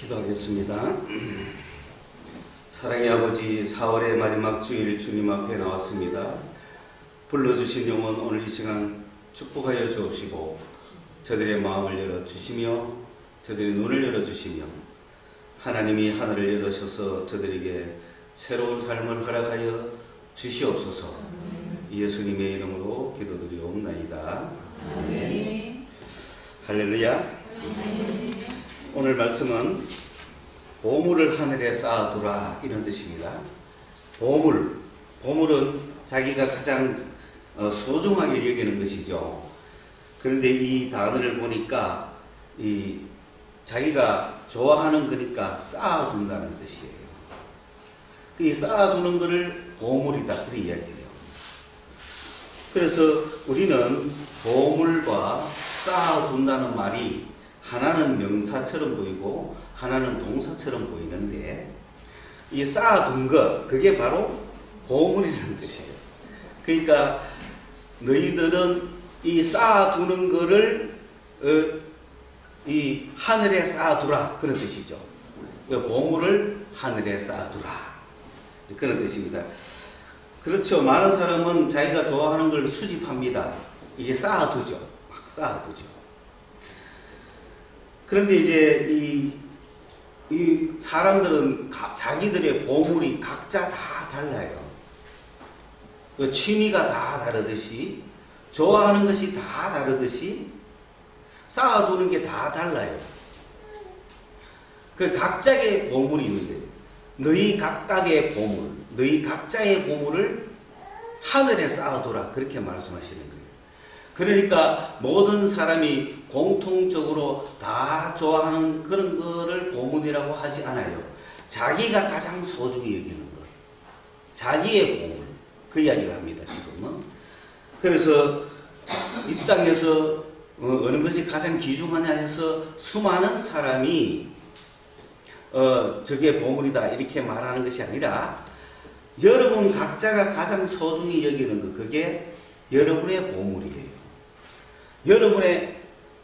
기도하겠습니다. 사랑의 아버지, 4월의 마지막 주일 주님 앞에 나왔습니다. 불러주신 영혼 오늘 이 시간 축복하여 주옵시고 저들의 마음을 열어주시며 저들의 눈을 열어주시며 하나님이 하늘을 열으셔서 저들에게 새로운 삶을 허락하여 주시옵소서. 예수님의 이름으로 기도드리옵나이다. 아멘. 할렐루야. 오늘 말씀은 보물을 하늘에 쌓아두라 이런 뜻입니다. 보물은 자기가 가장 소중하게 여기는 것이죠. 그런데 이 단어를 보니까 자기가 좋아하는 거니까 쌓아둔다는 뜻이에요. 그 쌓아두는 것을 보물이다 그런 이야기예요. 그래서 우리는 보물과 쌓아둔다는 말이 하나는 명사처럼 보이고 하나는 동사처럼 보이는데 이 쌓아둔 것 그게 바로 보물이라는 뜻이에요. 그러니까 너희들은 이 쌓아두는 거를 이 하늘에 쌓아두라 그런 뜻이죠. 보물을 하늘에 쌓아두라 그런 뜻입니다. 그렇죠. 많은 사람은 자기가 좋아하는 걸 수집합니다. 이게 쌓아두죠. 막 쌓아두죠. 그런데 이제 이 사람들은 자기들의 보물이 각자 다 달라요. 그 취미가 다 다르듯이 좋아하는 것이 다 다르듯이 쌓아두는 게 다 달라요. 그 각자의 보물이 있는데 너희 각각의 보물, 너희 각자의 보물을 하늘에 쌓아두라 그렇게 말씀하시는 거예요. 그러니까 모든 사람이 공통적으로 다 좋아하는 그런 거를 보물이라고 하지 않아요. 자기가 가장 소중히 여기는 것, 자기의 보물, 그 이야기를 합니다. 지금은. 그래서 이 땅에서 어느 것이 가장 귀중하냐 해서 수많은 사람이 저게 보물이다 이렇게 말하는 것이 아니라 여러분 각자가 가장 소중히 여기는 것, 그게 여러분의 보물이에요. 여러분의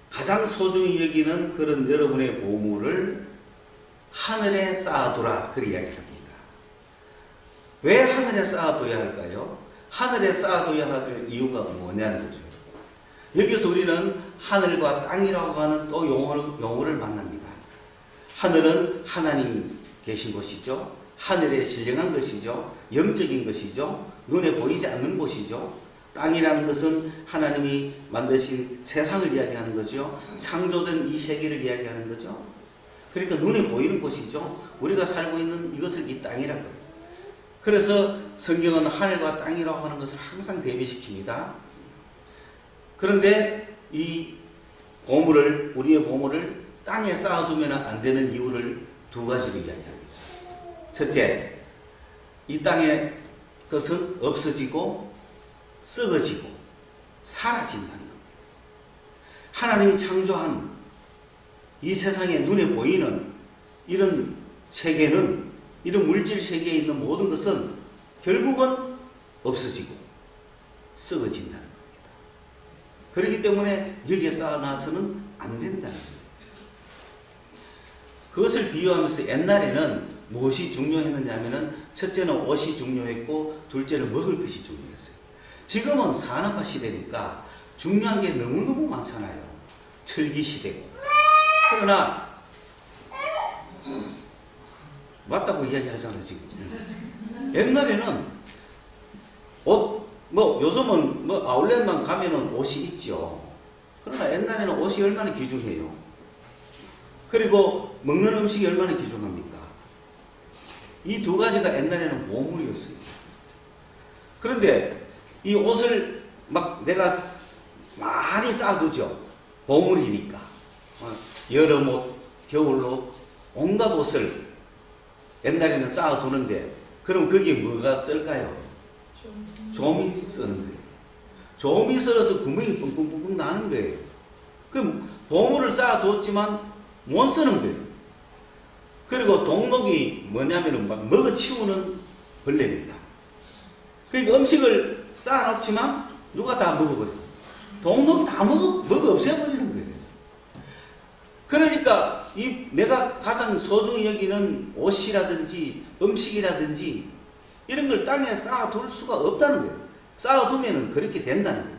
가장 소중히 여기는 그런 여러분의 보물을 하늘에 쌓아두라 그런 이야기를 합니다. 왜 하늘에 쌓아둬야 할까요? 하늘에 쌓아둬야 할 이유가 뭐냐는 거죠. 여기서 우리는 하늘과 땅이라고 하는 또 용어를 만납니다. 하늘은 하나님 계신 곳이죠. 하늘에 신령한 것이죠. 영적인 것이죠. 눈에 보이지 않는 곳이죠. 땅이라는 것은 하나님이 만드신 세상을 이야기하는 거죠. 창조된 이 세계를 이야기하는 거죠. 그러니까 눈에 보이는 곳이죠. 우리가 살고 있는 이것을 이 땅이라고 해요. 그래서 성경은 하늘과 땅이라고 하는 것을 항상 대비시킵니다. 그런데 이 보물을, 우리의 보물을 땅에 쌓아두면 안 되는 이유를 두 가지로 이야기합니다. 첫째, 이 땅의 것은 없어지고 썩어지고 사라진다는 겁니다. 하나님이 창조한 이 세상에 눈에 보이는 이런 세계는, 이런 물질 세계에 있는 모든 것은 결국은 없어지고 썩어진다는 겁니다. 그렇기 때문에 여기에 쌓아놔서는 안 된다는 겁니다. 그것을 비유하면서 옛날에는 무엇이 중요했느냐 하면은 첫째는 옷이 중요했고 둘째는 먹을 것이 중요했어요. 지금은 산업화 시대니까 중요한 게 너무너무 많잖아요. 철기 시대고. 그러나 맞다고 이야기하잖아요 지금. 옛날에는 옷, 요즘은 아울렛만 가면은 옷이 있죠. 그러나 옛날에는 옷이 얼마나 귀중해요. 그리고 먹는 음식이 얼마나 귀중합니까? 이 두 가지가 옛날에는 보물이었어요. 그런데 이 옷을 막 내가 많이 쌓아두죠. 보물이니까. 여름 옷, 겨울 옷, 온갖 옷을 옛날에는 쌓아두는데 그럼 거기에 뭐가 쓸까요? 좀이 쓰는 거예요. 좀이 썰어서 구멍이 뿡뿡뿡뿡 나는 거예요. 그럼 보물을 쌓아두었지만 못 쓰는 거예요. 그리고 동록이 뭐냐면은 막 먹어치우는 벌레입니다. 그러니까 음식을 쌓아놓지만 누가 다 먹어버려요. 동록이 다 먹어 없애버리는 거예요. 그러니까 이 내가 가장 소중히 여기는 옷이라든지 음식이라든지 이런 걸 땅에 쌓아둘 수가 없다는 거예요. 쌓아두면은 그렇게 된다는 거예요.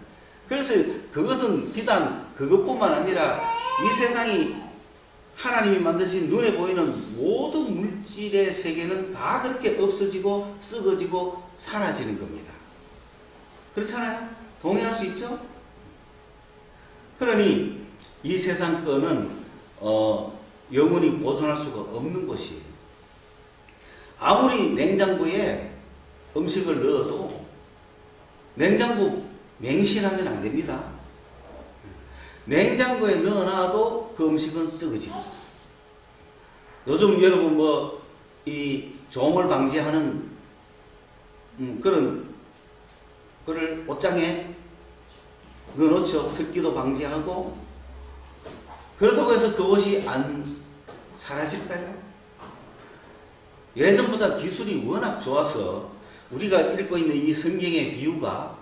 그래서 그것은 비단 그것뿐만 아니라 이 세상이 하나님이 만드신 눈에 보이는 모든 물질의 세계는 다 그렇게 없어지고 썩어지고 사라지는 겁니다. 그렇잖아요? 동의할 수 있죠? 그러니 이 세상 거는 영원히 보존할 수가 없는 것이에요. 아무리 냉장고에 음식을 넣어도 냉장고 맹신하면 안 됩니다. 냉장고에 넣어놔도 그 음식은 썩어집니다. 요즘 여러분 이 조물 방지하는 그런 거를 옷장에 넣어놓죠. 습기도 방지하고. 그렇다고 해서 그것이 안 사라질까요? 예전보다 기술이 워낙 좋아서 우리가 읽고 있는 이 성경의 비유가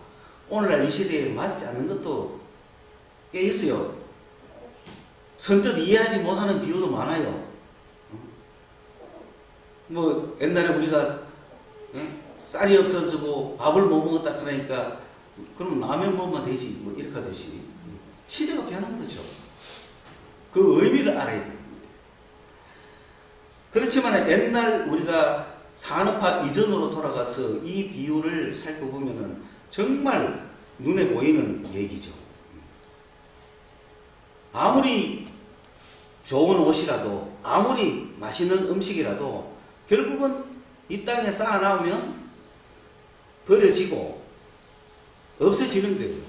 오늘날 이 시대에 맞지 않는 것도 꽤 있어요. 선뜻 이해하지 못하는 비유도 많아요. 옛날에 우리가 쌀이 없어지고 밥을 못 먹었다 그러니까 그럼 라면 먹으면 되지 이렇게 하듯이 시대가 변한 거죠. 그 의미를 알아야 됩니다. 그렇지만 옛날 우리가 산업화 이전으로 돌아가서 이 비유를 살펴보면 정말 눈에 보이는 얘기죠. 아무리 좋은 옷이라도 아무리 맛있는 음식이라도 결국은 이 땅에 쌓아놓으면 버려지고 없어지는 거예요.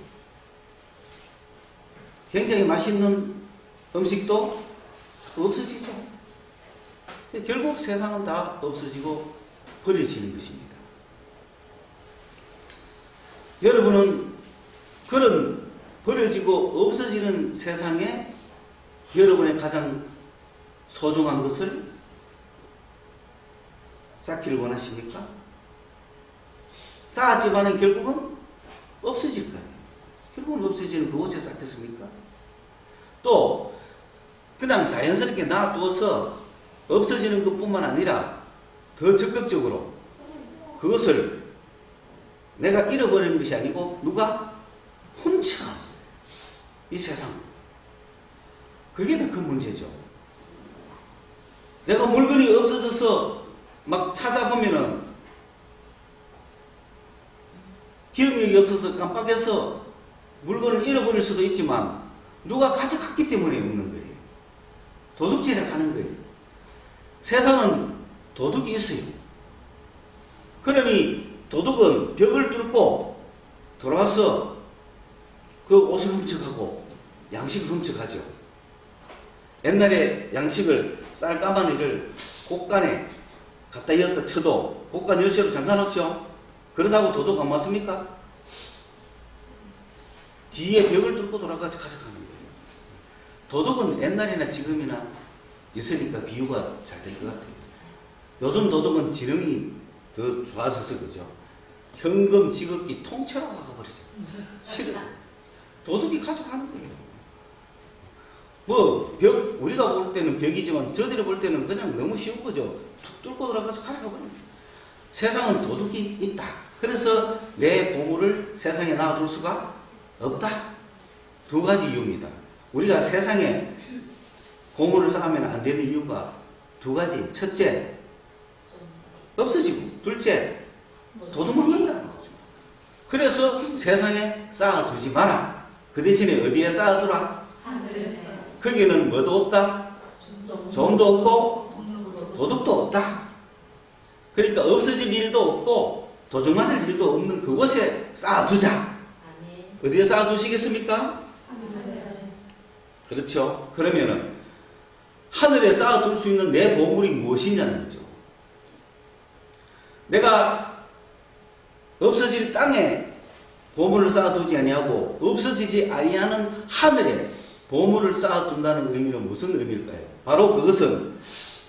굉장히 맛있는 음식도 없어지죠. 결국 세상은 다 없어지고 버려지는 것입니다. 여러분은 그런 버려지고 없어지는 세상에 여러분의 가장 소중한 것을 쌓기를 원하십니까? 쌓았지만은 결국은 없어질 거예요. 결국은 없어지는 그곳에 쌓겠습니까? 또 그냥 자연스럽게 놔두어서 없어지는 것뿐만 아니라 더 적극적으로 그것을 내가 잃어버리는 것이 아니고 누가 훔쳐가 이 세상. 그게 더 큰 문제죠. 내가 물건이 없어져서 막 찾아보면은 기억력이 없어서 깜빡해서 물건을 잃어버릴 수도 있지만 누가 가져갔기 때문에 없는 거예요. 도둑질에 가는 거예요. 세상은 도둑이 있어요. 그러니 도둑은 벽을 뚫고 돌아와서 그 옷을 훔쳐가고 양식을 훔쳐가죠. 옛날에 양식을 쌀가마니를 곳간에 갖다 이었다 쳐도 곳간 열쇠로 잠가놓죠. 그러다고 도둑 안 맞습니까? 뒤에 벽을 뚫고 돌아가서 가져가는 거예요. 도둑은 옛날이나 지금이나 있으니까 비유가 잘 될 것 같아요. 요즘 도둑은 지능이 더 좋아져서 그죠. 현금, 지급기 통째로 가버리죠. 싫어. 도둑이 가져가는 거예요. 우리가 볼 때는 벽이지만 저들이 볼 때는 그냥 너무 쉬운 거죠. 툭 뚫고 들어가서 가져가버립니다. 세상은 도둑이 있다. 그래서 내 보물을 세상에 놔둘 수가 없다. 두 가지 이유입니다. 우리가 세상에 보물을 쌓으면 안 되는 이유가 두 가지. 첫째, 없어지고. 둘째, 도둑먹는다는 거죠. 그래서 세상에 쌓아두지 마라. 그 대신에 어디에 쌓아두라? 거기는 뭐도 없다? 좀도 없고 도둑도 없다. 그러니까 없어질 일도 없고 도둑 맞을 일도 없는 그곳에 쌓아두자. 어디에 쌓아두시겠습니까? 그렇죠. 그러면은 하늘에 쌓아둘 수 있는 내 보물이 무엇이냐는 거죠. 내가 없어질 땅에 보물을 쌓아두지 아니하고 없어지지 아니하는 하늘에 보물을 쌓아둔다는 의미는 무슨 의미일까요? 바로 그것은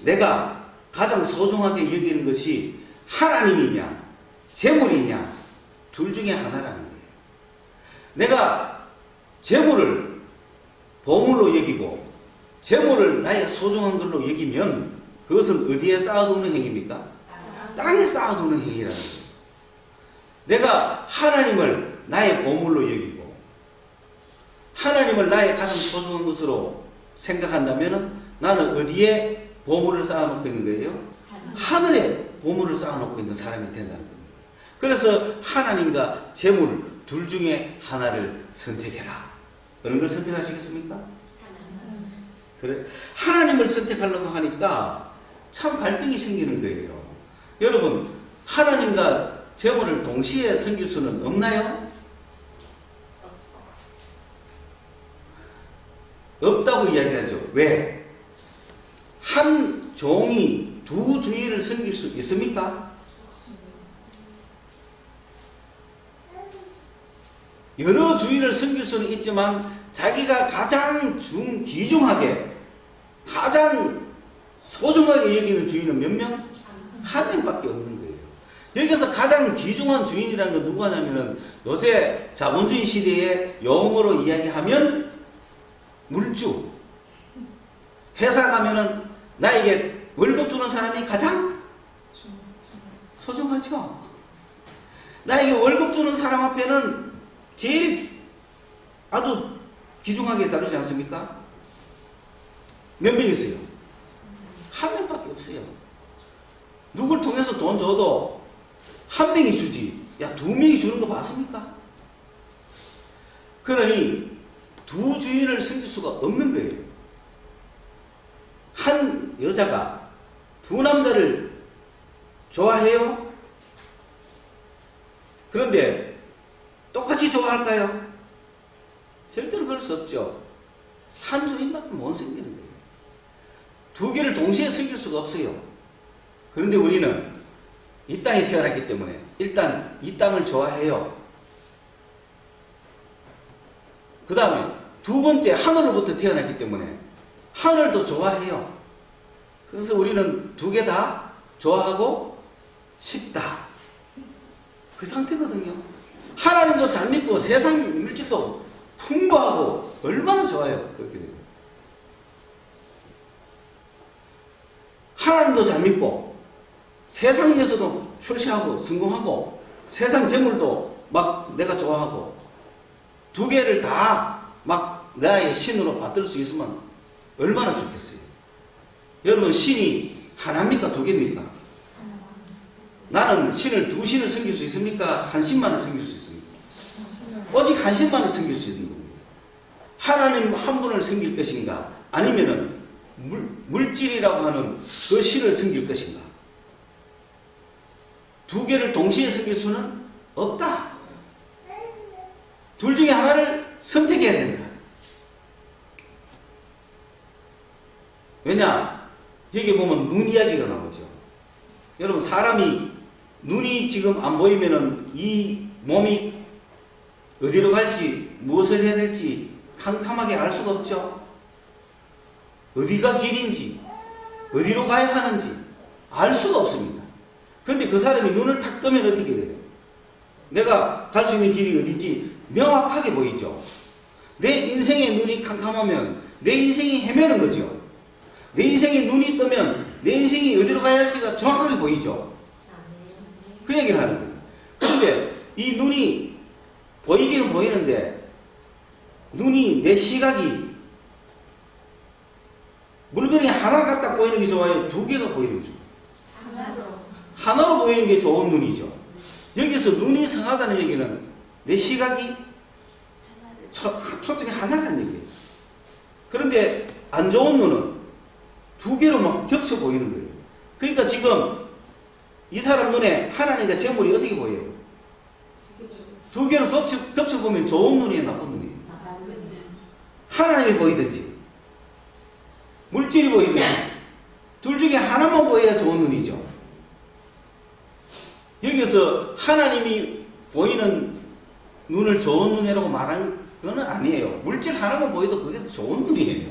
내가 가장 소중하게 여기는 것이 하나님이냐 재물이냐 둘 중에 하나라는 거예요. 내가 재물을 보물로 여기고 재물을 나의 소중한 걸로 여기면 그것은 어디에 쌓아두는 행위입니까? 땅에 쌓아두는 행위라는 거예요. 내가 하나님을 나의 보물로 여기고 하나님을 나의 가장 소중한 것으로 생각한다면 나는 어디에 보물을 쌓아놓고 있는 거예요? 하늘에 보물을 쌓아놓고 있는 사람이 된다는 겁니다. 그래서 하나님과 재물 둘 중에 하나를 선택해라. 어느 걸 선택하시겠습니까? 그래, 하나님을 선택하려고 하니까 참 갈등이 생기는 거예요. 여러분, 하나님과 재물을 동시에 섬길 수는 없나요? 없다고 이야기하죠. 왜? 한 종이 두 주인을 섬길 수 있습니까? 여러 주인을 섬길 수는 있지만 자기가 가장 귀중하게 가장 소중하게 여기는 주인은 몇 명? 한 명밖에 없는 거예요. 여기서 가장 귀중한 주인이라는 건 누가 하냐면은 요새 자본주의 시대에 용어로 이야기하면 물주. 회사 가면은 나에게 월급 주는 사람이 가장 소중하죠. 나에게 월급 주는 사람 앞에는 제일 아주 귀중하게 다루지 않습니까? 몇 명 있어요? 한 명밖에 없어요. 누굴 통해서 돈 줘도 한 명이 주지. 야, 두 명이 주는 거 봤습니까? 그러니 두 주인을 섬길 수가 없는 거예요. 한 여자가 두 남자를 좋아해요? 그런데 똑같이 좋아할까요? 절대로 그럴 수 없죠. 한 주인밖에 못 섬기는 거예요. 두 개를 동시에 섬길 수가 없어요. 그런데 우리는 이 땅에 태어났기 때문에 일단 이 땅을 좋아해요. 그 다음에 두 번째 하늘로부터 태어났기 때문에 하늘도 좋아해요. 그래서 우리는 두 개 다 좋아하고 싶다. 그 상태거든요. 하나님도 잘 믿고 세상 물질도 풍부하고 얼마나 좋아요. 그렇게 돼요. 하나님도 잘 믿고 세상에서도 출세하고 성공하고 세상 재물도 막 내가 좋아하고 두 개를 다 막 나의 신으로 받들 수 있으면 얼마나 좋겠어요. 여러분, 신이 하나입니까? 두 개입니까? 나는 신을 두 신을 섬길 수 있습니까? 한 신만을 섬길 수 있습니까? 오직 한 신만을 섬길 수 있는 겁니다. 하나님 한 분을 섬길 것인가? 아니면은 물질이라고 하는 그 신을 섬길 것인가? 두 개를 동시에 섬길 수는 없다. 둘 중에 하나를 선택해야 된다. 왜냐? 여기 보면 눈 이야기가 나오죠. 여러분, 사람이 눈이 지금 안 보이면은 이 몸이 어디로 갈지 무엇을 해야 될지 캄캄하게 알 수가 없죠. 어디가 길인지 어디로 가야 하는지 알 수가 없습니다. 그런데 그 사람이 눈을 탁 뜨면 어떻게 돼요? 내가 갈 수 있는 길이 어딘지 명확하게 보이죠. 내 인생의 눈이 캄캄하면 내 인생이 헤매는 거죠. 내 인생의 눈이 뜨면 내 인생이 어디로 가야 할지가 정확하게 보이죠. 그 얘기를 하는 거예요. 그런데 이 눈이 보이기는 보이는데 눈이 내 시각이 물건이 하나 갖다 보이는 게 좋아요? 두 개가 보이는 게 좋아요? 하나로 보이는 게 좋은 눈이죠. 여기서 눈이 성하다는 얘기는 내 시각이 초점이 하나라는 얘기예요. 그런데 안 좋은 눈은 두 개로 막 겹쳐 보이는 거예요. 그러니까 지금 이 사람 눈에 하나님과 재물이 어떻게 보여요? 두 개를 겹쳐 보면 좋은 눈이에요, 나쁜 눈이에요? 하나님이 보이든지 물질이 보이든지 둘 중에 하나만 보여야 좋은 눈이죠. 여기서 하나님이 보이는 눈을 좋은 눈이라고 말한 건 아니에요. 물질 하나만 보여도 그게 좋은 눈이에요.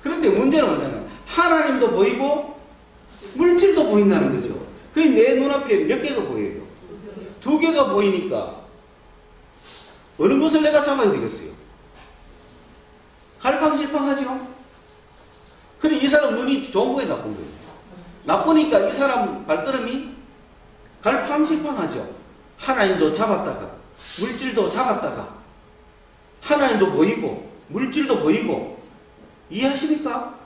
그런데 문제는 뭐냐면 하나님도 보이고 물질도 보인다는 거죠. 그게 내 눈앞에 몇 개가 보여요? 두 개가 보이니까 어느 것을 내가 잡아야 되겠어요? 갈팡질팡하죠? 그래 이 사람 눈이 좋은 거예요, 나쁜 거예요? 나쁘니까 이 사람 발걸음이 갈팡질팡하죠. 하나님도 잡았다가 물질도 잡았다가 하나님도 보이고 물질도 보이고 이해하십니까?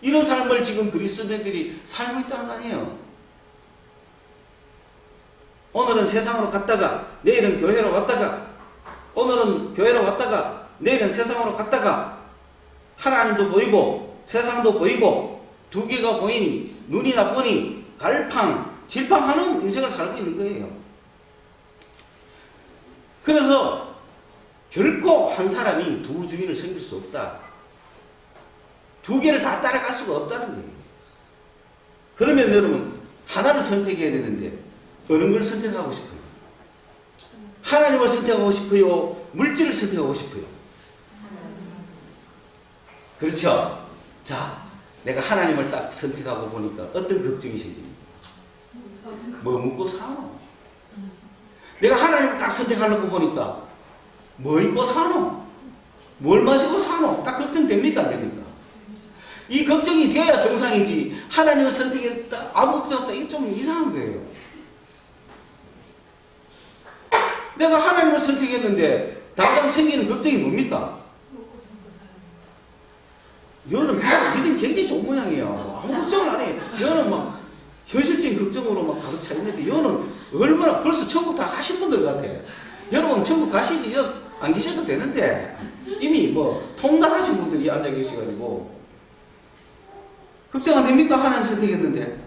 이런 삶을 지금 그리스도인들이 살고 있다는 거 아니에요. 오늘은 세상으로 갔다가 내일은 교회로 왔다가 오늘은 교회로 왔다가 내일은 세상으로 갔다가 하나님도 보이고 세상도 보이고 두 개가 보이니 눈이 나쁘니 갈팡질팡하는 인생을 살고 있는 거예요. 그래서 결코 한 사람이 두 주인을 섬길 수 없다. 두 개를 다 따라갈 수가 없다는 거예요. 그러면 여러분 하나를 선택해야 되는데 어느 걸 선택하고 싶어요? 하나님을 선택하고 싶어요? 물질을 선택하고 싶어요? 그렇죠? 자, 내가 하나님을 딱 선택하고 보니까 어떤 걱정이 생깁니까? 뭐 먹고 사노? 내가 하나님을 딱 선택하려고 보니까 뭐 입고 사노? 뭘 마시고 사노? 딱 걱정됩니까? 안 됩니까? 이 걱정이 돼야 정상이지. 하나님을 선택했다, 아무 걱정 없다. 이게 좀 이상한 거예요. 내가 하나님을 선택했는데 당장 생기는 걱정이 뭡니까? 여는 믿음이 굉장히 좋은 모양이에요. 아무 걱정을 안 해. 여는 막 현실적인 걱정으로 막 가득 차 있는데 여는 얼마나 벌써 천국 다 가신 분들 같아. 여러분 천국 가시지 안 계셔도 되는데 이미 뭐 통달하신 분들이 앉아 계셔가지고 걱정 안 됩니까? 하나님 선택했는데.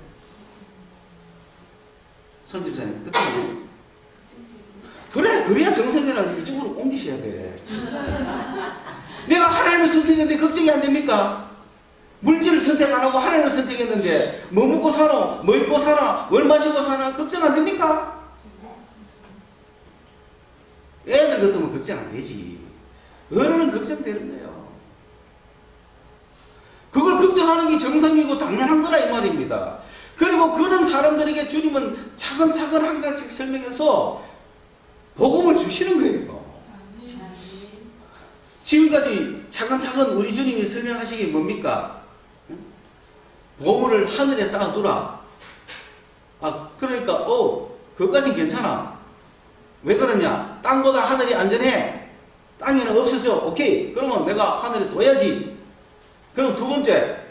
선집사님 그래 그래야 정성이라 이쪽으로 옮기셔야 돼. 내가 하나님을 선택했는데 걱정이 안 됩니까? 물질을 선택 안 하고 하나님을 선택했는데 뭐 먹고 사노? 뭐 입고 사나? 뭘 마시고 사나? 걱정 안 됩니까? 애들 같으면 걱정 안 되지. 어른은 걱정되는 거예요. 그걸 걱정하는 게 정상이고 당연한 거라 이 말입니다. 그리고 그런 사람들에게 주님은 차근차근 한 가지씩 설명해서 복음을 주시는 거예요. 지금까지 차근차근 우리 주님이 설명하시기 뭡니까? 보물을 하늘에 쌓아두라. 그러니까 그것까진 괜찮아. 왜 그러냐? 땅보다 하늘이 안전해. 땅에는 없어져. 오케이. 그러면 내가 하늘에 둬야지. 그럼 두 번째,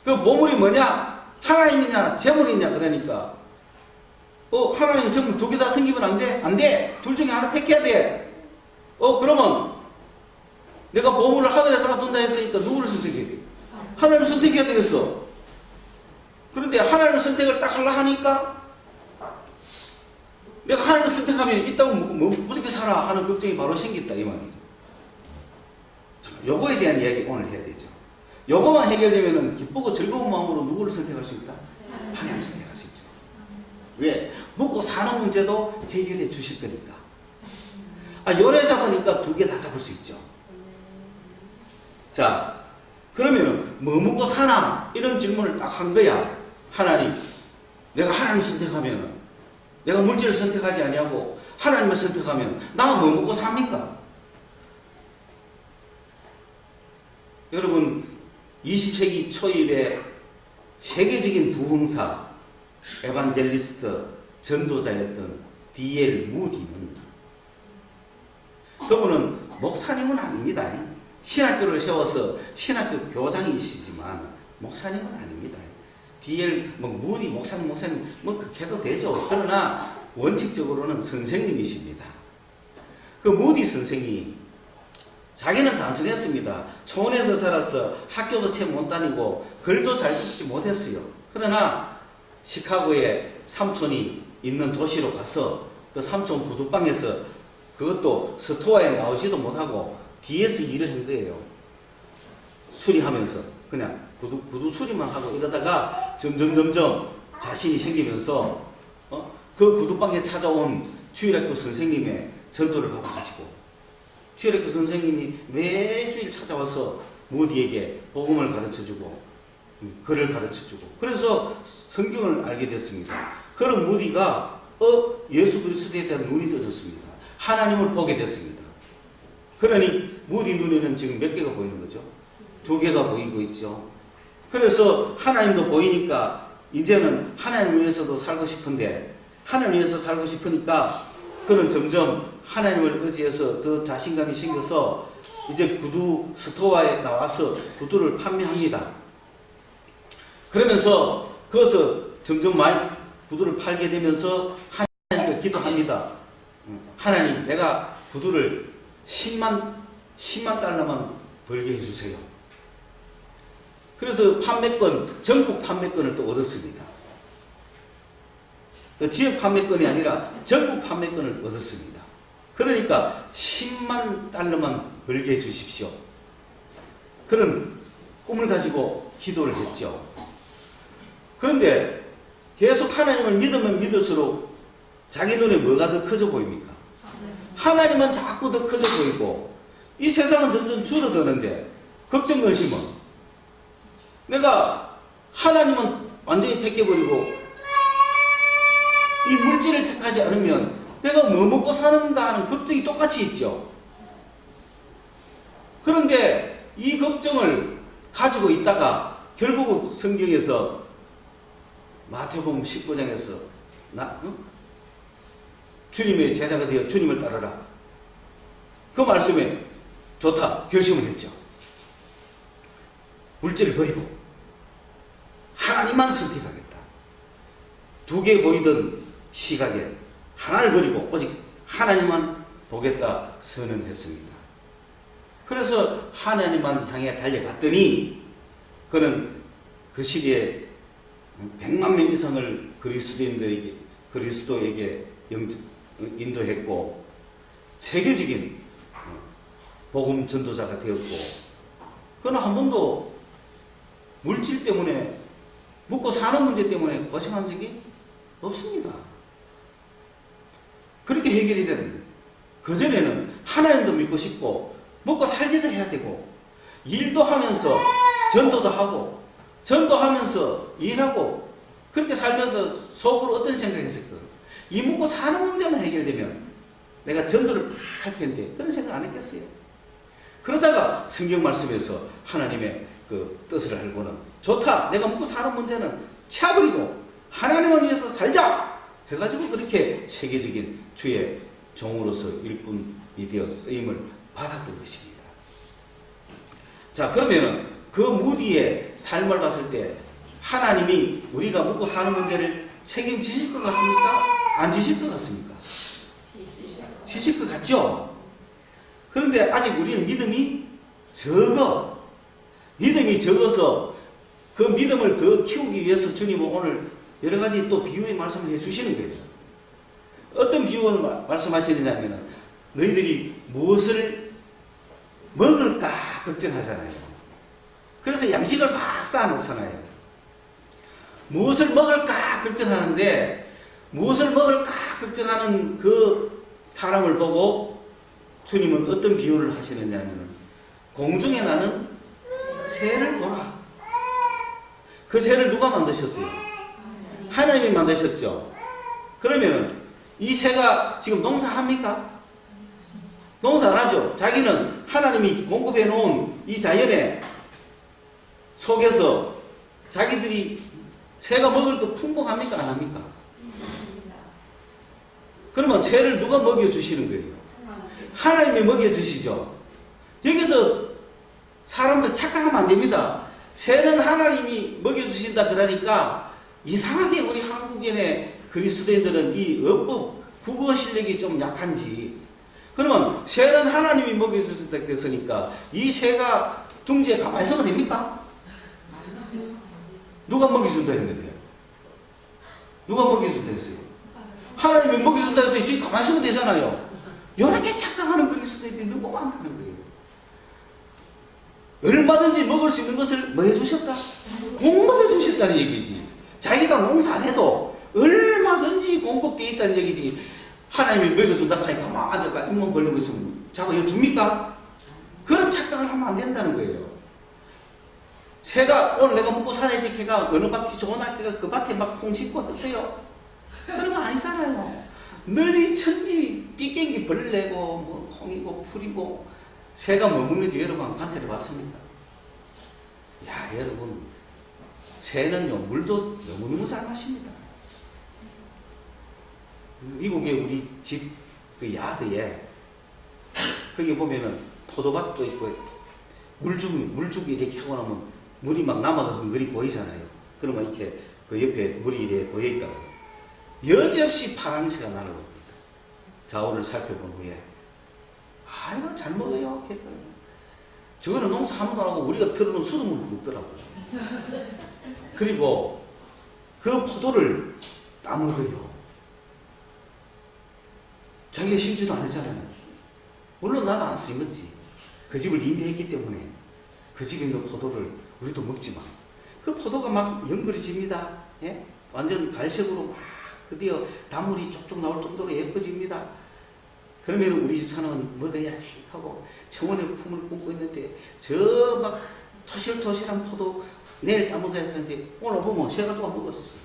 그 보물이 뭐냐? 하나님이냐 재물이냐? 그러니까 하나님 재물 두 개 다 생기면 안 돼? 안 돼. 둘 중에 하나 택해야 돼. 그러면 내가 보물을 하늘에 쌓아둔다 했으니까 누구를 선택해야 돼? 하나님을 선택해야 되겠어. 그런데 하나님을 선택을 딱 하려 하니까 내가 하나님을 선택하면 이 땅은 어떻게 살아? 하는 걱정이 바로 생겼다 이 말이죠. 요거에 대한 이야기 오늘 해야 되죠. 요거만 해결되면 기쁘고 즐거운 마음으로 누구를 선택할 수 있다? 하나님을 선택할 수 있죠. 왜? 먹고 사는 문제도 해결해 주실 거니까. 요래 잡으니까 두 개 다 잡을 수 있죠. 자, 그러면은 뭐 먹고 사나? 이런 질문을 딱 한 거야. 하나님, 내가 하나님을 선택하면 내가 물질을 선택하지 아니하고 하나님을 선택하면 나가 뭐 먹고 삽니까? 여러분 20세기 초입에 세계적인 부흥사 에반젤리스트 전도자였던 D.L. 무디는 그분은 목사님은 아닙니다. 신학교를 세워서 신학교 교장이시지만 목사님은 아닙니다. D.L. 무디 목사님 그렇게 해도 되죠. 그러나 원칙적으로는 선생님이십니다. 그 무디 선생이 자기는 단순했습니다. 촌에서 살아서 학교도 채 못 다니고 글도 잘 읽지 못했어요. 그러나 시카고에 삼촌이 있는 도시로 가서 그 삼촌 구두방에서 그것도 스토어에 나오지도 못하고 뒤에서 일을 한 거예요. 수리하면서 그냥 구두 수리만 하고 이러다가 점점 자신이 생기면서 그 구두방에 찾아온 주일학교 선생님의 전도를 받아가지고 주일학교 선생님이 매주일 찾아와서 무디에게 복음을 가르쳐주고 글을 가르쳐주고 그래서 성경을 알게 됐습니다. 그런 무디가 예수 그리스도에 대한 눈이 떠졌습니다. 하나님을 보게 됐습니다. 그러니 무디 눈에는 지금 몇 개가 보이는 거죠? 두 개가 보이고 있죠. 그래서 하나님도 보이니까 이제는 하나님 위해서도 살고 싶은데, 하나님 위해서 살고 싶으니까 그는 점점 하나님을 의지해서 더 자신감이 생겨서 이제 구두 스토어에 나와서 구두를 판매합니다. 그러면서 거기서 점점 많이 구두를 팔게 되면서 하나님께 기도합니다. 하나님, 내가 구두를 10만 달러만 벌게 해주세요. 그래서 전국 판매권을 또 얻었습니다. 지역 판매권이 아니라 전국 판매권을 얻었습니다. 그러니까 10만 달러만 벌게 해주십시오. 그런 꿈을 가지고 기도를 했죠. 그런데 계속 하나님을 믿으면 믿을수록 자기 눈에 뭐가 더 커져 보입니까? 하나님은 자꾸 더 커져 보이고 이 세상은 점점 줄어드는데 걱정 근심은 내가 하나님은 완전히 택해버리고 이 물질을 택하지 않으면 내가 뭐 먹고 사는가 하는 걱정이 똑같이 있죠. 그런데 이 걱정을 가지고 있다가 결국 성경에서 마태복음 19장에서 주님의 제자가 되어 주님을 따르라. 그 말씀에 좋다 결심을 했죠. 물질을 버리고 하나님만 선택하겠다. 두 개 보이던 시각에 하나를 버리고 오직 하나님만 보겠다 선언했습니다. 그래서 하나님만 향해 달려갔더니 그는 그 시기에 100만 명 이상을 그리스도에게 인도했고 세계적인 복음 전도자가 되었고 그는 한 번도 물질 때문에 먹고 사는 문제 때문에 고생한 적이 없습니다. 그렇게 해결이 되는데 그전에는 하나님도 믿고 싶고 먹고 살기도 해야 되고 일도 하면서 전도도 하고 전도하면서 일하고 그렇게 살면서 속으로 어떤 생각했을까요? 이 먹고 사는 문제만 해결되면 내가 전도를 막 할 텐데 그런 생각 안 했겠어요? 그러다가 성경 말씀에서 하나님의 그 뜻을 알고는 좋다. 내가 먹고 사는 문제는 치워버리고 하나님을 위해서 살자 해가지고 그렇게 세계적인 주의 종으로서 일꾼이 되어 쓰임을 받았던 것입니다. 자, 그러면은 그 무디의 삶을 봤을 때 하나님이 우리가 먹고 사는 문제를 책임지실 것 같습니까? 안 지실 것 같습니까? 지실 것 같죠? 그런데 아직 우리는 믿음이 적어서 그 믿음을 더 키우기 위해서 주님은 오늘 여러 가지 또 비유의 말씀을 해주시는 거죠. 어떤 비유를 말씀하시느냐면 너희들이 무엇을 먹을까 걱정하잖아요. 그래서 양식을 막 쌓아놓잖아요. 무엇을 먹을까 걱정하는데 무엇을 먹을까 걱정하는 그 사람을 보고 주님은 어떤 비유를 하시느냐면 공중에 나는 새를 보라. 그 새를 누가 만드셨어요? 하나님이 만드셨죠. 그러면 이 새가 지금 농사합니까? 농사 안 하죠. 자기는 하나님이 공급해 놓은 이 자연의 속에서 자기들이 새가 먹을 거 풍부합니까? 안 합니까? 그러면 새를 누가 먹여주시는 거예요? 하나님이 먹여주시죠. 여기서 사람들 착각하면 안 됩니다. 새는 하나님이 먹여주신다 그러니까 이상하게 우리 한국인의 그리스도인들은 이 어법, 국어 실력이 좀 약한지 그러면 새는 하나님이 먹여주신다 했으니까 이 새가 둥지에 가만히 있어도 됩니까? 누가 먹여준다 했는데? 누가 먹여준다 했어요? 하나님이 먹여준다 했어요. 지금 가만히 있으면 되잖아요. 이렇게 착각하는 그리스도인들이 너무 많다는 거예요. 얼마든지 먹을 수 있는 것을 뭐 해주셨다? 공급해 주셨다는 얘기지. 자기가 농사 안 해도 얼마든지 공급되어 있다는 얘기지. 하나님이 먹여준다 하니까 가만 앉아가 입만 벌리고 있으면 자꾸 이거 줍니까? 그런 착각을 하면 안 된다는 거예요. 새가 오늘 내가 먹고 살아야지 걔가 어느 밭이 좋은 날개가 그 밭에 막 콩 심고 했어요. 그런 거 아니잖아요. 널리 천지 삐깽기 벌레고 뭐 콩이고 풀이고 새가 뭐 먹는지 여러분 관찰해 봤습니까? 야 여러분 새는요, 물도 너무너무 잘 마십니다. 미국에 우리 집 그 야드에, 거기 보면은 포도밭도 있고, 물주기 이렇게 하고 나면 물이 막 남아서 흥건히 보이잖아요. 그러면 이렇게 그 옆에 물이 이렇게 보여있다가 여지없이 파랑새가 날아옵니다. 자원을 살펴본 후에. 아이고, 잘 먹어요, 개들. 저거는 농사 아무도 안 하고 우리가 틀어놓은 수돗물 먹더라고요. 그리고 그 포도를 따먹어요. 자기가 심지도 안 했잖아요. 물론 나도 안 심었지. 그 집을 임대했기 때문에 그 집에 있는 포도를 우리도 먹지만 그 포도가 막 연그러집니다. 예? 완전 갈색으로 막 드디어 단물이 쪽쪽 나올 정도로 예뻐집니다. 그러면 우리 집사람은 먹어야지 하고 청원의 품을 꿈고 있는데 저 막 토실토실한 포도 내일 따먹어야 하는데 오늘 보면 새가 조금 먹었어.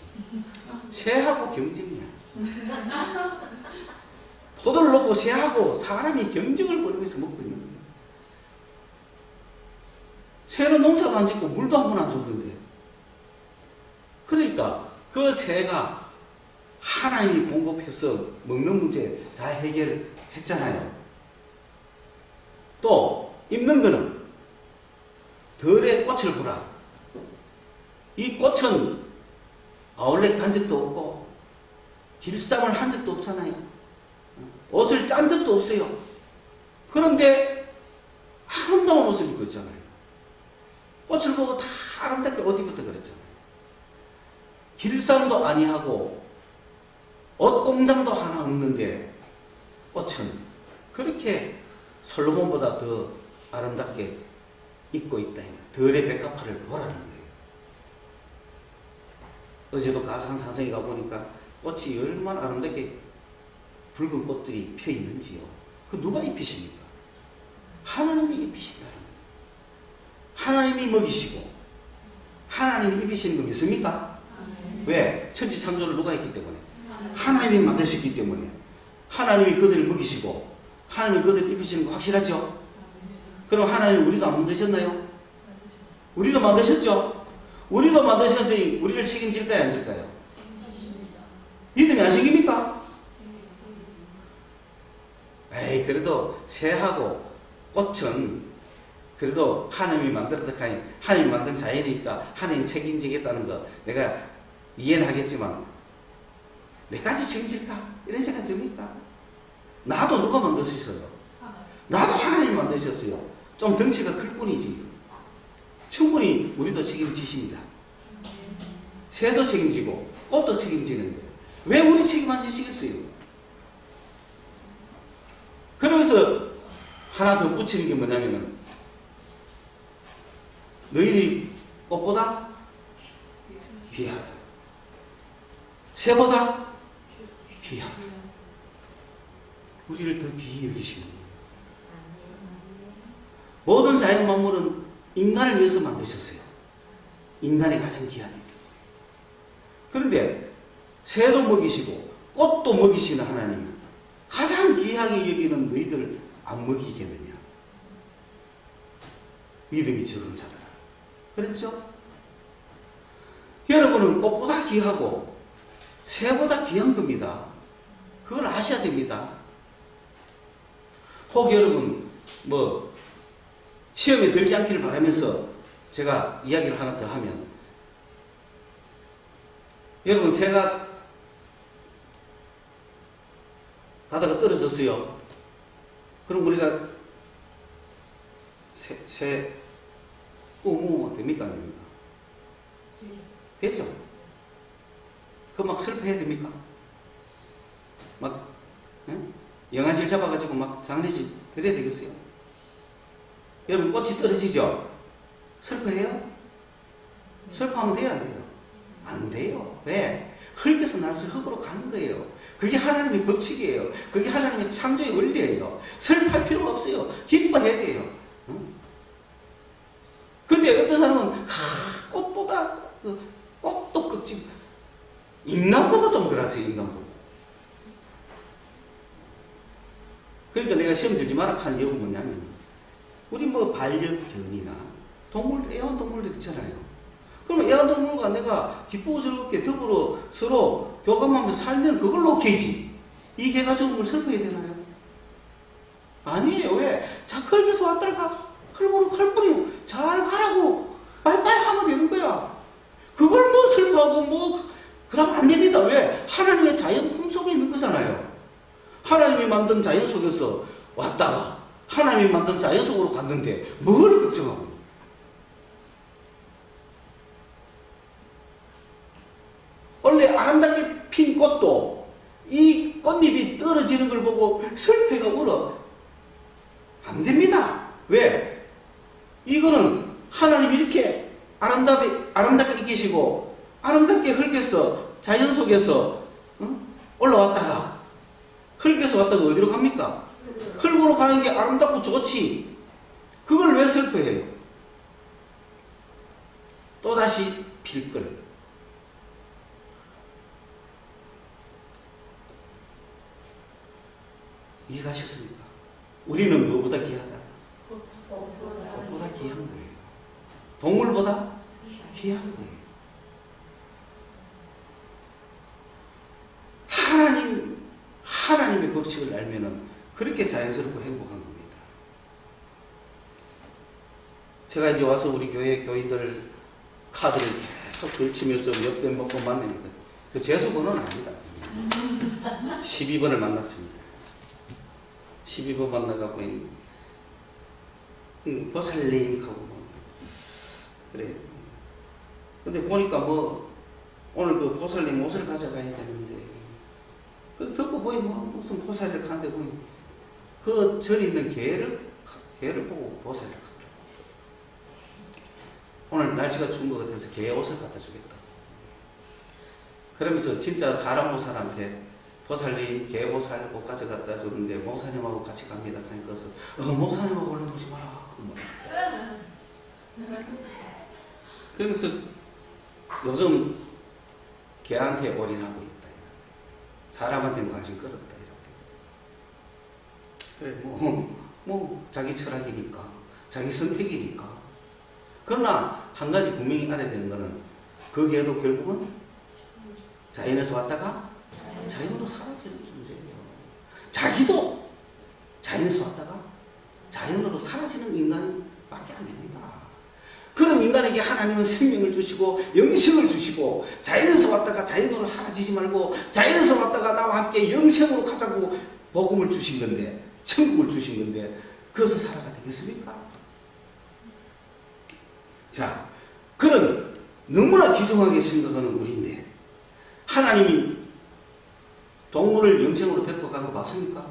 새하고 경쟁이야. 포도를 넣고 새하고 사람이 경쟁을 벌이면서 먹고 있는 거예요. 새는 농사도 안 짓고 물도 한 번 안 줬는데. 그러니까 그 새가 하나님이 공급해서 먹는 문제 다 해결했잖아요. 또 입는 거는 덜의 꽃을 보라. 이 꽃은 아울렛 간 적도 없고 길쌈을 한 적도 없잖아요. 옷을 짠 적도 없어요. 그런데 아름다운 옷을 입고 있잖아요. 꽃을 보고 다 아름답게 옷 입었다 그랬잖아요. 길쌈도 아니하고 옷 공장도 하나 없는데 꽃은 그렇게 솔로몬보다 더 아름답게 입고 있다. 덜의 백합화를 보라는 거예요. 어제도 가상산성에 가보니까 꽃이 얼마나 아름답게 붉은 꽃들이 펴 있는지요. 그 누가 입히십니까? 하나님이 입히신다는 거예요. 하나님이 먹이시고 하나님이 입히시는 거 믿습니까? 왜? 천지창조를 누가 했기 때문에? 하나님이 만드셨기 때문에. 하나님이 그들을 먹이시고 하나님이 그들을 입히시는 거 확실하죠? 그럼 하나님이 우리도 안 만드셨나요? 우리도 만드셨죠? 우리도 만드셨으니 우리를 책임질까요? 안 질까요? 믿음이 안 생깁니까? 에이, 그래도 새하고 꽃은 그래도 하나님이 만들었다 하니 하나님이 만든 자연이니까 하나님이 책임지겠다는 거 내가 이해는 하겠지만 내까지 책임질까? 이런 생각 듭니까? 나도 누가 만드셨어요? 나도 하나님이 만드셨어요. 좀 덩치가 클 뿐이지. 충분히 우리도 책임지십니다. 새도 책임지고 꽃도 책임지는데 왜 우리 책임 안 지시겠어요? 그러면서 하나 더 붙이는 게 뭐냐면은 너희들이 꽃보다 귀하다. 새보다 귀하다. 우리를 더 귀히 여기시는 거예요. 모든 자연 만물은 인간을 위해서 만드셨어요. 인간이 가장 귀하니까. 그런데 새도 먹이시고 꽃도 먹이시는 하나님은 가장 귀하게 여기는 너희들을 안 먹이겠느냐? 믿음이 적은 자들아. 그렇죠? 여러분은 꽃보다 귀하고 새보다 귀한 겁니다. 그걸 아셔야 됩니다. 혹 여러분 시험에 들지 않기를 바라면서 제가 이야기를 하나 더 하면 여러분 새가 가다가 떨어졌어요. 그럼 우리가 새 우무 됩니까? 안 됩니까? 되죠. 그거 막 슬퍼해야 됩니까? 막 영안실 잡아가지고 막 장례식 드려야 되겠어요? 여러분 꽃이 떨어지죠? 슬퍼해요? 슬퍼하면 돼요? 안 돼요? 안 돼요. 왜? 흙에서 나서 흙으로 가는 거예요. 그게 하나님의 법칙이에요. 그게 하나님의 창조의 원리예요. 슬퍼할 필요가 없어요. 기뻐해야 돼요. 근데 어떤 사람은 꽃보다 꽃도 끝이 인간보고 좀 그러세요. 인간보고. 그러니까 내가 시험 들지 마라 하는 이유가 뭐냐면 우리 반려견이나 애완동물들 있잖아요. 그럼 애완동물과 내가 기쁘고 즐겁게 더불어 서로 교감하면서 살면 그걸로 오케이지. 이 개가 죽은 걸 슬퍼해야 되나요? 아니에요. 왜? 자, 흙에서 왔다가 흙으로 칼뿐이요. 잘 가라고 빨빨 하면 되는 거야. 그걸 뭐 슬퍼하고 뭐 그러면 안 됩니다. 왜? 하나님의 자연 품속에 있는 거잖아요. 하나님이 만든 자연 속에서 왔다가 하나님이 만든 자연 속으로 갔는데 뭘 걱정하고. 원래 아름답게 핀 꽃도 이 꽃잎이 떨어지는 걸 보고 슬퍼가 울어. 안 됩니다. 왜? 이거는 하나님이 이렇게 아름답게 계시고 아름답게 흙에서 자연 속에서 올라왔다가 흙에서 왔다가 어디로 갑니까? 흙으로 가는 게 아름답고 좋지. 그걸 왜 슬퍼해요? 또다시 필 걸. 이해가셨습니까? 우리는 무엇보다 귀하다? 꽃보다 귀한 거예요. 동물보다 귀한 거예요. 하나님의 법칙을 알면은 그렇게 자연스럽고 행복한 겁니다. 제가 이제 와서 우리 교회 교인들 카드를 계속 걸치면서 몇 번 먹고 만납니다. 그 재수번호는 아닙니다. 12번을 만났습니다. 12번 만나갖고 보살님 하고 그래. 근데 보니까 뭐 오늘 그 보살님 옷을 가져가야 되는데 그 듣고 보니 뭐 무슨 보살을 가는데 보니 그 절에 있는 개를 보고 보살을 가더라고. 오늘 날씨가 추운 것 같아서 개 옷을 갖다 주겠다. 그러면서 진짜 사람 보살한테 보살님 개보살 옷 가져갔다 주는데 목사님하고 같이 갑니다. 그러니까 목사님하고 얼른 오지 마라. 그래서 요즘 개한테 올인하고 있다. 사람한테는 관심 끌었다. 그래 뭐 자기 철학이니까 자기 선택이니까. 그러나 한 가지 분명히 알아야 되는 거는 그 개도 결국은 자연에서 왔다가 자연으로 사라지는 존재예요. 자기도 자연에서 왔다가 자연으로 사라지는 인간밖에 안 됩니다. 그런 인간에게 하나님은 생명을 주시고 영생을 주시고 자연에서 왔다가 자연으로 사라지지 말고 자연에서 왔다가 나와 함께 영생으로 가자고 복음을 주신 건데 천국을 주신 건데 그것을 살아가 되겠습니까? 자, 그런 너무나 귀중하게 생각하는 우리인데 하나님이 동물을 영생으로 데리고 가는 거 맞습니까?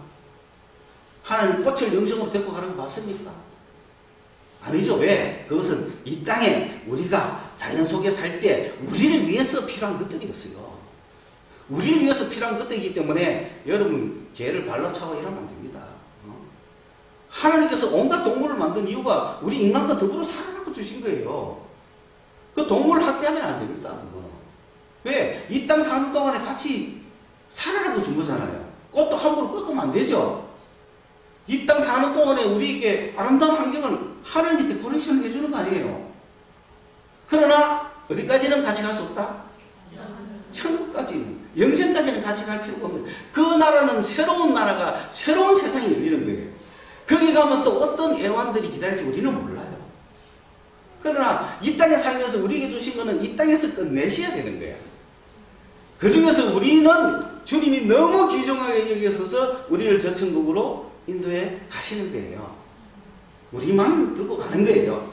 하나님 꽃을 영생으로 데리고 가는 거 맞습니까? 아니죠. 왜? 그것은 이 땅에 우리가 자연 속에 살 때 우리를 위해서 필요한 것들이었어요. 우리를 위해서 필요한 것들이기 때문에 여러분 개를 발로 차고 이러면 안 됩니다. 하나님께서 온갖 동물을 만든 이유가 우리 인간과 더불어 살아라고 주신 거예요. 그 동물을 학대하면 안 됩니다. 왜? 이 땅 사는 동안에 같이 살아라고 준 거잖아요. 꽃도 함부로 꺾으면 안 되죠. 이 땅 사는 동안에 우리에게 아름다운 환경을 하나님이 데코레이션을 해주는 거 아니에요. 그러나 어디까지는 같이 갈 수 없다? 천국까지는, 영생까지는 같이 갈 필요가 없는. 그 나라는 새로운 나라가, 새로운 세상이 열리는 거예요. 거기 가면 또 어떤 애완들이 기다릴지 우리는 몰라요. 그러나 이 땅에 살면서 우리에게 주신 거는 이 땅에서 끝내셔야 되는 거예요. 그 중에서 우리는 주님이 너무 귀중하게 여기서서 우리를 저 천국으로 인도해 가시는 거예요. 우리만 들고 가는 거예요.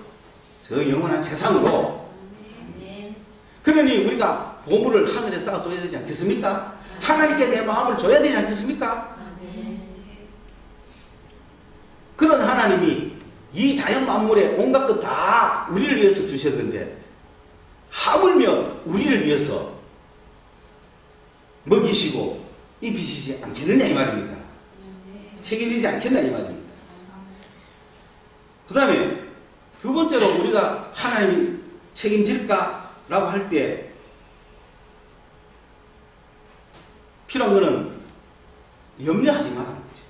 저 영원한 세상으로. 그러니 우리가 보물을 하늘에 쌓아둬야 되지 않겠습니까? 하나님께 내 마음을 줘야 되지 않겠습니까? 그런 하나님이 이 자연 만물에 온갖 것 다 우리를 위해서 주셨는데 하물며 우리를 위해서 먹이시고 입히시지 않겠느냐 이 말입니다. 책임지지 않겠나 이 말입니다. 그 다음에 두 번째로 우리가 하나님이 책임질까라고 할 때 필요한 거는 염려하지 말라는 거죠.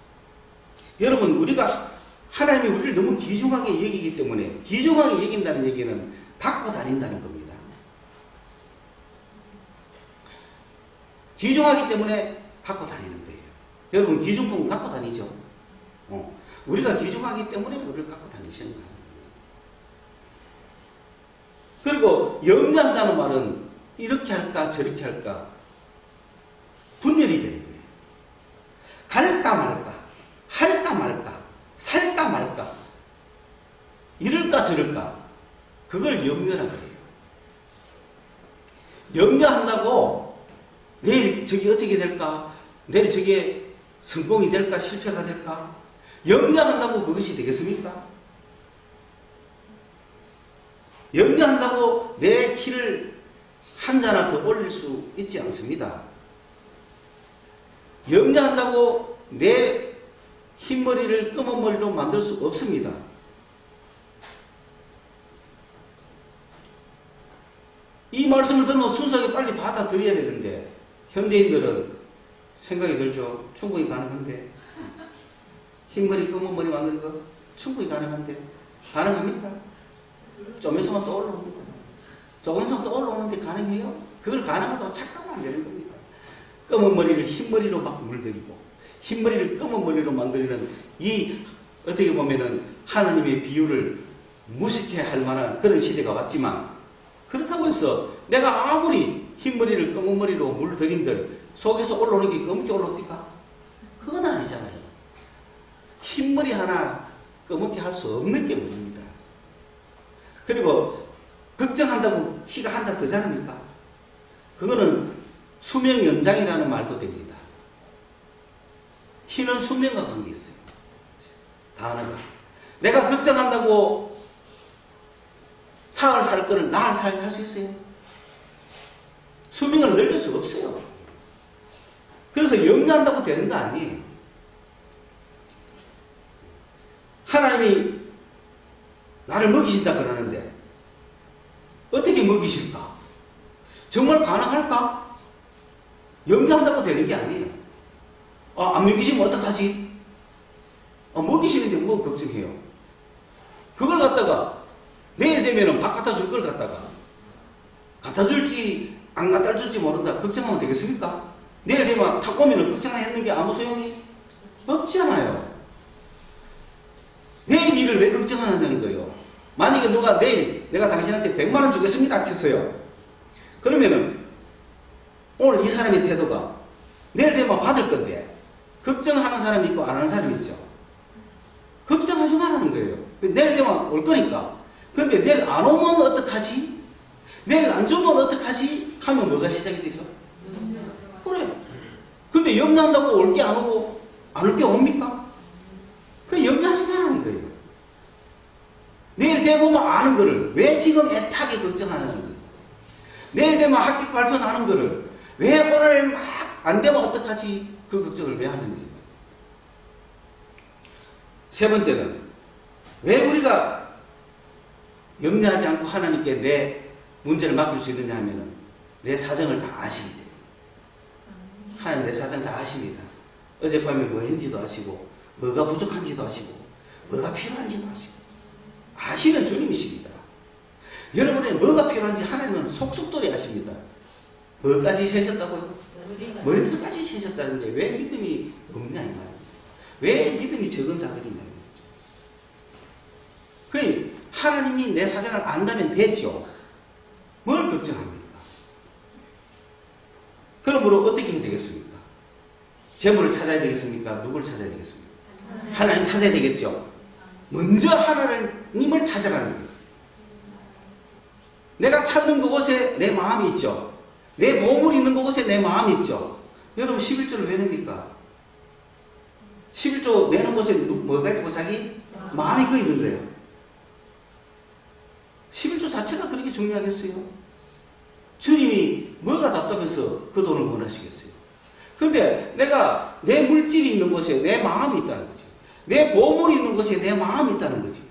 여러분 우리가 하나님이 우리를 너무 귀중하게 여기기 때문에 귀중하게 여긴다는 얘기는 받고 다닌다는 겁니다. 귀중하기 때문에 갖고 다니는 거예요. 여러분 귀중품은 갖고 다니죠. 우리가 귀중하기 때문에 우리를 갖고 다니시는 거예요. 그리고 염려한다는 말은 이렇게 할까 저렇게 할까 분열이 되는 거예요. 갈까 말까, 할까 말까, 살까 말까, 이럴까 저럴까, 그걸 염려라고 해요. 염려한다고 내일 저게 어떻게 될까, 내일 저게 성공이 될까 실패가 될까, 염려한다고 그것이 되겠습니까? 염려한다고 내 키를 한 자나 더 올릴 수 있지 않습니다. 염려한다고 내 흰머리를 검은 머리로 만들 수 없습니다. 이 말씀을 들으면 순수하게 빨리 받아들여야 되는데 현대인들은 생각이 들죠. 충분히 가능한데 흰머리 검은 머리 만드는 거 충분히 가능한데 가능합니까? 좀 있으면 또 올라오는 거예요. 조금 있으면 또 올라오는데 가능해요? 그걸 가능하다고 착각하면 안 되는 겁니다. 검은 머리를 흰 머리로 막 물들이고 흰 머리를 검은 머리로 만들는 이 어떻게 보면은 하나님의 비유를 무식해 할 만한 그런 시대가 왔지만 그렇다고 해서 내가 아무리 흰 머리를 검은 머리로 물들인들 속에서 올라오는 게 검게 올라옵니까? 그건 아니잖아요. 흰 머리 하나 검게 할 수 없는 게 문제입니다. 그리고 걱정한다고 키가 한 자 더 자랍니까? 그거는 수명 연장이라는 말도 됩니다. 키는 수명과 관계 있어요. 단어가. 내가 걱정한다고 사흘 살 거를 나흘 살 수 있어요? 수명을 늘릴 수 없어요. 그래서 염려한다고 되는 거 아니에요. 하나님이 나를 먹이신다 그러는데 어떻게 먹이실까? 정말 가능할까? 염려한다고 되는 게 아니에요. 안 먹이시면 어떡하지? 먹이시는데 뭐 걱정해요? 그걸 갖다가 내일 되면은 밥 갖다 줄 걸 갖다가 갖다 줄지 안 갖다 줄지 모른다 걱정하면 되겠습니까? 내일 되면 탁 오면은 걱정했는 게 아무 소용이 없잖아요. 내일 일을 왜 걱정하냐는 거예요. 만약에 누가 내일 내가 당신한테 100만 원 주겠습니다 했어요. 그러면은 오늘 이 사람의 태도가 내일 되면 받을 건데 걱정하는 사람이 있고 안 하는 사람이 있죠. 걱정하지 말라는 거예요. 내일 되면 올 거니까. 근데 내일 안 오면 어떡하지? 내일 안 주면 어떡하지? 하면 뭐가 시작이 되죠? 그래요. 근데 염려한다고 올 게 안 오고 안 올 게 옵니까? 그 염려하지 말라는 거예요. 내일 되면 아는 거를 왜 지금 애타게 걱정하는 거예요? 내일 되면 합격 발표 나는 거를 왜 오늘 막 안 되면 어떡하지? 그 걱정을 왜 하는 거예요? 세 번째는 왜 우리가 염려하지 않고 하나님께 내 문제를 맡길 수 있느냐 하면은 내 사정을 다 아시기 때문에. 하나님 내 사정 다 아십니다. 어젯밤에 뭐 했는지도 아시고 뭐가 부족한지도 아시고 뭐가 필요한지도 아시고 아시는 주님이십니다. 여러분의 뭐가 필요한지 하나님은 속속들이 아십니다. 뭐까지 세셨다고요? 머리털까지 세셨다는 게 왜 믿음이 없냐 이 말이에요. 왜 믿음이 적은 자들이냐. 그 하나님이 내 사정을 안다면 됐죠. 뭘 걱정합니까? 그러므로 어떻게 해야 되겠습니까? 재물을 찾아야 되겠습니까? 누구를 찾아야 되겠습니까? 하나님 찾아야 되겠죠. 먼저 하나님을 찾아가는 거예요. 내가 찾는 그곳에 내 마음이 있죠. 내 보물이 있는 그곳에 내 마음이 있죠. 여러분 11조를 왜 냅니까? 11조 내는 곳에 뭐가 있고 자기 마음이 그 있는 거예요. 11조 자체가 그렇게 중요하겠어요? 주님이 뭐가 답답해서 그 돈을 원하시겠어요? 근데 내가 내 물질이 있는 곳에 내 마음이 있다는 거지. 내 보물이 있는 곳에 내 마음이 있다는 거지.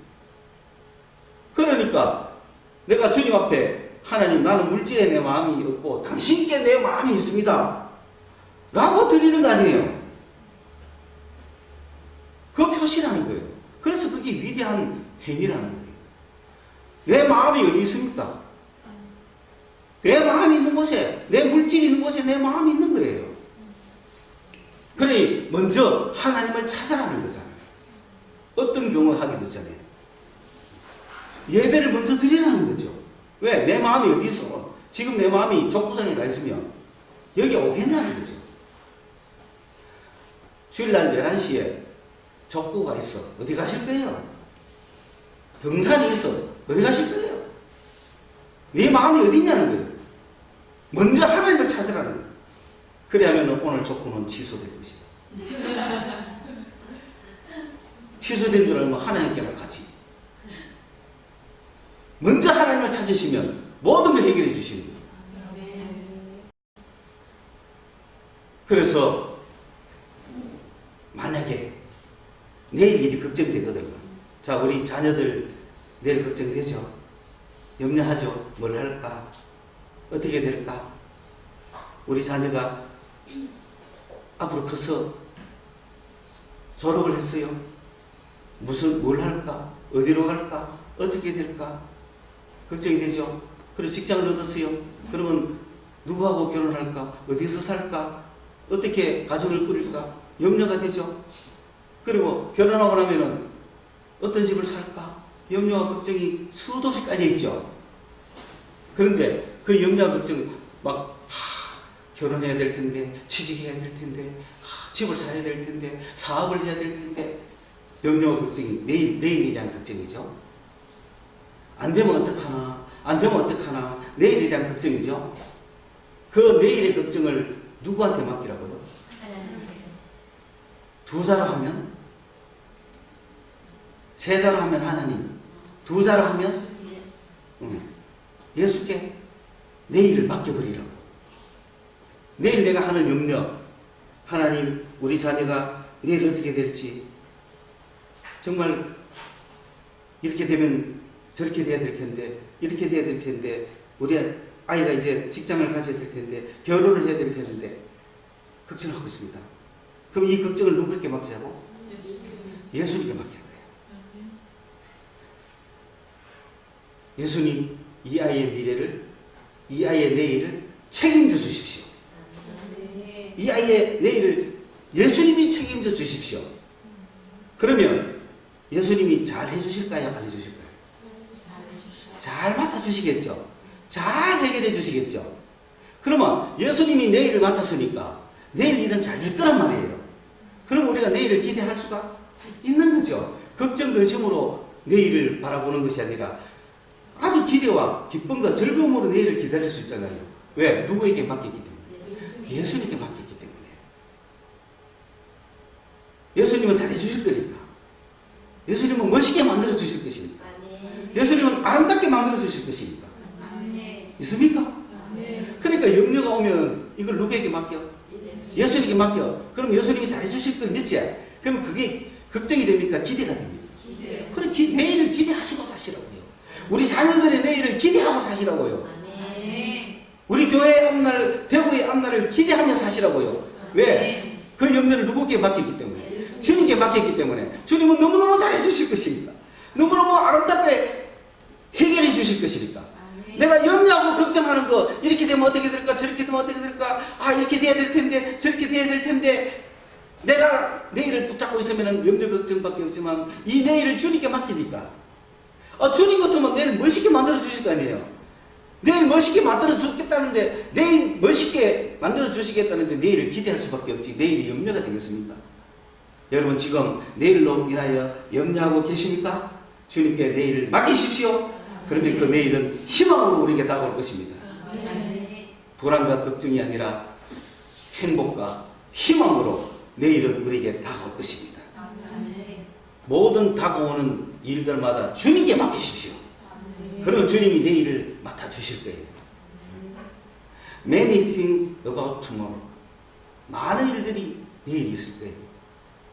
그러니까 내가 주님 앞에 하나님 나는 물질에 내 마음이 없고 당신께 내 마음이 있습니다 라고 드리는 거 아니에요. 그 표시라는 거예요. 그래서 그게 위대한 행위라는 거예요. 내 마음이 어디 있습니까? 내 마음이 있는 곳에, 내 물질이 있는 곳에 내 마음이 있는 거예요. 그러니 먼저 하나님을 찾아라는 거잖아요. 어떤 경우 하게 되잖아요. 예배를 먼저 드리라는 거죠. 왜? 내 마음이 어디 있어? 지금 내 마음이 족구장에 가 있으면 여기 오겠냐는 거죠. 주일날 11시에 족구가 있어. 어디 가실 거예요? 등산이 있어. 어디 가실 거예요? 네 마음이 어디 있냐는 거예요. 먼저 하나님을 찾으라는 거예요. 그래야면 오늘 족구는 취소될 것이다. 취소된 줄 알면 하나님께나 가지. 먼저 하나님을 찾으시면 모든 걸 해결해 주시는 거예요. 그래서 만약에 내일 일이 걱정되거든요. 자, 우리 자녀들 내일 걱정되죠? 염려하죠? 뭘 할까? 어떻게 될까? 우리 자녀가 앞으로 커서 졸업을 했어요. 뭘 할까? 어디로 갈까? 어떻게 될까? 걱정이 되죠? 그리고 직장을 얻었어요. 그러면 누구하고 결혼할까? 어디서 살까? 어떻게 가정을 꾸릴까? 염려가 되죠? 그리고 결혼하고 나면은 어떤 집을 살까? 염려와 걱정이 수도 없이 깔려있죠? 그런데 그 염려와 걱정 결혼해야 될 텐데, 취직해야 될 텐데, 집을 사야 될 텐데, 사업을 해야 될 텐데, 염려와 걱정이 내일에 대한 걱정이죠. 안 되면 어떡하나, 안 되면 어떡하나, 내일에 대한 걱정이죠. 그 내일의 걱정을 누구한테 맡기라고요? 두 자로 하면, 세 자로 하면 하나님, 두 자로 하면 예수께 내일을 맡겨버리라고. 내일 내가 하는 염려, 하나님, 우리 자녀가 내일 어떻게 될지, 정말 이렇게 되면 저렇게 돼야 될 텐데, 이렇게 돼야 될 텐데, 우리 아이가 이제 직장을 가져야 될 텐데, 결혼을 해야 될 텐데, 걱정하고 있습니다. 그럼 이 걱정을 누구에게 맡기자고? 예수님께 맡기는 거예요. 예수님, 이 아이의 미래를, 이 아이의 내일을 책임져 주십시오. 이 아이의 내일을 예수님이 책임져 주십시오. 그러면 예수님이 잘 해주실까요? 안 해주실까요? 잘 맡아주시겠죠? 잘 해결해 주시겠죠? 그러면 예수님이 내일을 맡았으니까 내일 일은 잘 될 거란 말이에요. 그럼 우리가 내일을 기대할 수가 있는 거죠. 걱정, 근심으로 내일을 바라보는 것이 아니라 아주 기대와 기쁨과 즐거움으로 내일을 기다릴 수 있잖아요. 왜? 누구에게 맡겼기 때문에? 예수님께 맡겼기 때문에. 예수님은 잘해주실 거니까. 예수님은 멋있게 만들어주실 것이니까. 예수님은 아름답게 만들어주실 것이니까. 있습니까? 그러니까 염려가 오면 이걸 누구에게 맡겨? 예수님께 맡겨. 그럼 예수님이 잘해주실 걸 믿지? 그럼 그게 걱정이 됩니까? 기대가 됩니까? 그럼 내일을 기대하시고 사시라고요. 우리 자녀들의 내일을 기대하고 사시라고요. 우리 교회의 앞날, 대구의 앞날을 기대하며 사시라고요. 왜? 그 염려를 누구에게 맡겼기 때문에. 주님께 맡겼기 때문에. 주님은 너무너무 잘해 주실 것이니까. 너무너무 아름답게 해결해 주실 것이니까. 내가 염려하고 걱정하는 거, 이렇게 되면 어떻게 될까, 저렇게 되면 어떻게 될까, 이렇게 돼야 될 텐데, 저렇게 돼야 될 텐데, 내가 내일을 붙잡고 있으면 염려 걱정밖에 없지만, 이 내일을 주님께 맡기니까. 주님 같으면 내일 멋있게 만들어 주실 거 아니에요. 내일 멋있게 만들어 주겠다는데, 내일 멋있게 만들어 주시겠다는데, 내일을 기대할 수밖에 없지. 내일이 염려가 되겠습니까? 여러분, 지금 내일로 인하여 염려하고 계십니까? 주님께 내일을 맡기십시오. 그러면 그 내일은 희망으로 우리에게 다가올 것입니다. 불안과 걱정이 아니라 행복과 희망으로 내일은 우리에게 다가올 것입니다. 모든 다가오는 일들마다 주님께 맡기십시오. 그러면 주님이 내일을 맡아주실 거예요. Many things about tomorrow. 많은 일들이 내일 있을 거예요.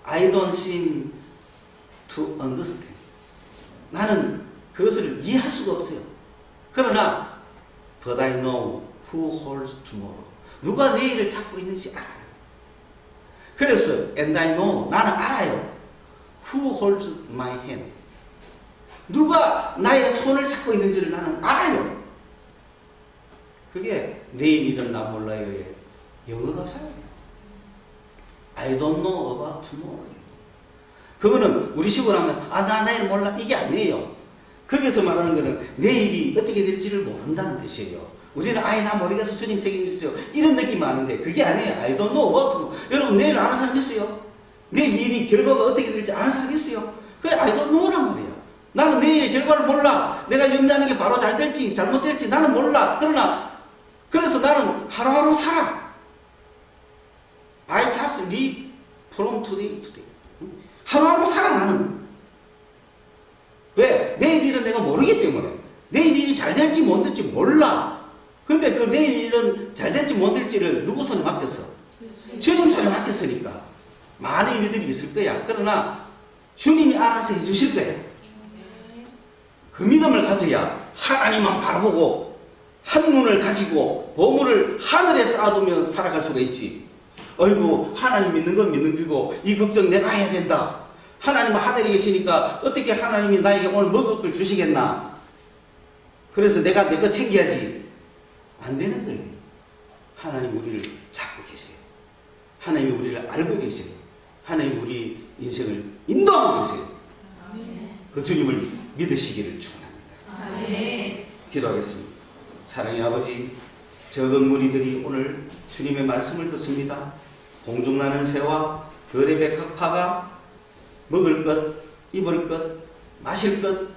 I don't seem to understand. 나는 그것을 이해할 수가 없어요. 그러나 But I know who holds tomorrow. 누가 내일을 잡고 있는지 알아요. 그래서 And I know, 나는 알아요. Who holds my hand. 누가 나의 손을 잡고 있는지를 나는 알아요. 그게 내일 일은 나 몰라요의 영어 가사예요. I don't know about tomorrow. 그거는 우리 식으로 하면 나 내일 몰라 이게 아니에요. 거기서 말하는 거는 내일이 어떻게 될지를 모른다는 뜻이에요. 우리는 나 모르겠어 주님 책임지세요 이런 느낌 많은데 그게 아니에요. I don't know about tomorrow. 여러분 내일 아는 사람 있어요? 내일 일이 결과가 어떻게 될지 아는 사람 있어요? 그게 I don't know란 말이야. 나는 내일의 결과를 몰라. 내가 염려하는 게 바로 잘 될지 잘못될지 나는 몰라. 그래서 나는 하루하루 살아. I just live from today to today. 하루하루 살아 나는. 왜? 내일 일은 내가 모르기 때문에. 내일 일이 잘 될지 못 될지 몰라. 근데 그 내일 일은 잘 될지 못 될지를 누구 손에 맡겼어? 주님 손에 맡겼으니까. 많은 일들이 있을 거야. 그러나 주님이 알아서 해주실 거야. 그 믿음을 가져야 하나님만 바라보고 한눈을 가지고 보물을 하늘에 쌓아두면 살아갈 수가 있지. 어이구 하나님 믿는 건 믿는 거고 이 걱정 내가 해야 된다. 하나님은 하늘에 계시니까 어떻게 하나님이 나에게 오늘 먹을 걸 주시겠나. 그래서 내가 내 거 챙겨야지. 안 되는 거예요. 하나님 우리를 찾고 계세요. 하나님이 우리를 알고 계세요. 하나님 우리 인생을 인도하고 계세요. 그 주님을 믿으시기를 축원합니다. 기도하겠습니다. 사랑의 아버지, 적은 무리들이 오늘 주님의 말씀을 듣습니다. 공중나는 새와 들의 백합화가 먹을 것, 입을 것, 마실 것,